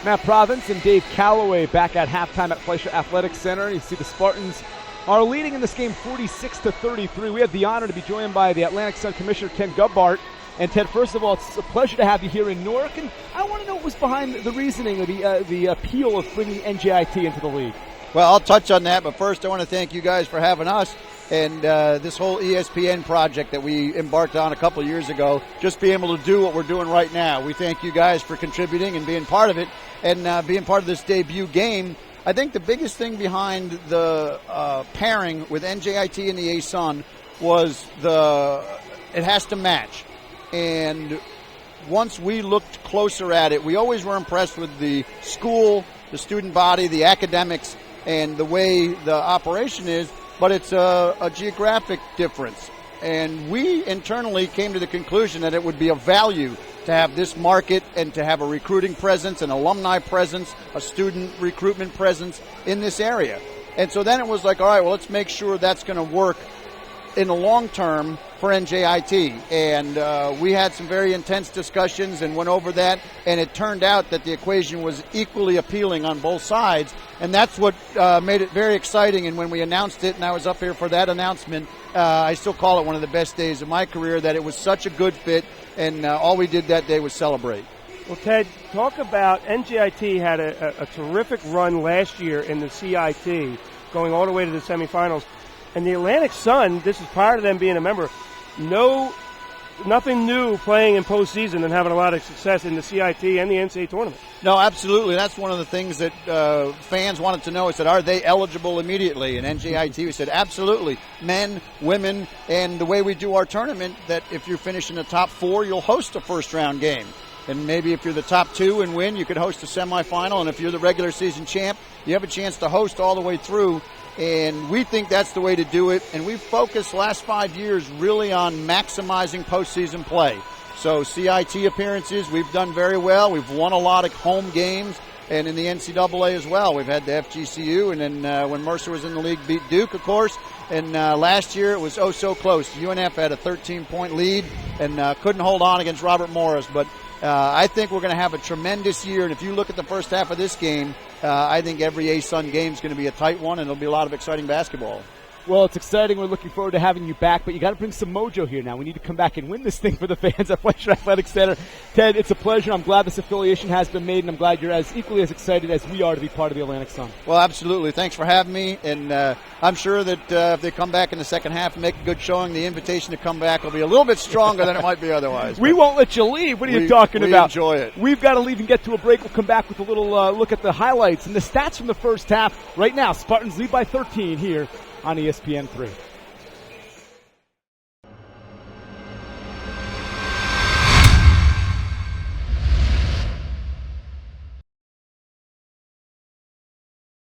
Matt Provence and Dave Calloway back at halftime at Fleischer Athletic Center. You see the Spartans are leading in this game 46-33. We have the honor to be joined by the Atlantic Sun Commissioner Ted Gumbart. And Ted, first of all, it's a pleasure to have you here in Newark. And I want to know what was behind the reasoning or the appeal of bringing NJIT into the league. Well, I'll touch on that, but first I want to thank you guys for having us and this whole ESPN project that we embarked on a couple of years ago, just being able to do what we're doing right now. We thank you guys for contributing and being part of it and being part of this debut game. I think the biggest thing behind the pairing with NJIT and the A-Sun was it has to match. And once we looked closer at it, we always were impressed with the school, the student body, the academics, and the way the operation is, but it's a geographic difference. And we internally came to the conclusion that it would be of value to have this market and to have a recruiting presence, an alumni presence, a student recruitment presence in this area. And so then it was like, all right, well, let's make sure that's going to work in the long term for NJIT. And we had some very intense discussions and went over that, and it turned out that the equation was equally appealing on both sides, and that's what made it very exciting. And when we announced it, and I was up here for that announcement, I still call it one of the best days of my career, that it was such a good fit, and all we did that day was celebrate. Well, Ted, talk about NJIT had a terrific run last year in the CIT, going all the way to the semifinals. And the Atlantic Sun, this is prior to them being a member, nothing new playing in postseason and having a lot of success in the CIT and the NCAA tournament. No, absolutely. That's one of the things that fans wanted to know. I said, are they eligible immediately? And NJIT, we said, absolutely. Men, women, and the way we do our tournament, that if you finish in the top 4, you'll host a first-round game. And maybe if you're the top 2 and win, you could host a semifinal. And if you're the regular season champ, you have a chance to host all the way through. And we think that's the way to do it. And we've focused the last 5 years really on maximizing postseason play. So CIT appearances, we've done very well. We've won a lot of home games. And in the NCAA as well. We've had the FGCU. And then when Mercer was in the league, beat Duke, of course. And last year it was oh so close. UNF had a 13-point lead and couldn't hold on against Robert Morris. But I think we're going to have a tremendous year. And if you look at the first half of this game, I think every A-Sun game is going to be a tight one, and it'll be a lot of exciting basketball. Well, it's exciting. We're looking forward to having you back, but you got to bring some mojo here now. We need to come back and win this thing for the fans at Fleischer Athletic Center. Ted, it's a pleasure. I'm glad this affiliation has been made, and I'm glad you're equally as excited as we are to be part of the Atlantic Sun. Well, absolutely. Thanks for having me, and I'm sure that if they come back in the second half and make a good showing, the invitation to come back will be a little bit stronger than it might be otherwise. We won't let you leave. What are you talking about? We enjoy it. We've got to leave and get to a break. We'll come back with a little look at the highlights and the stats from the first half. Right now, Spartans lead by 13 here on ESPN3.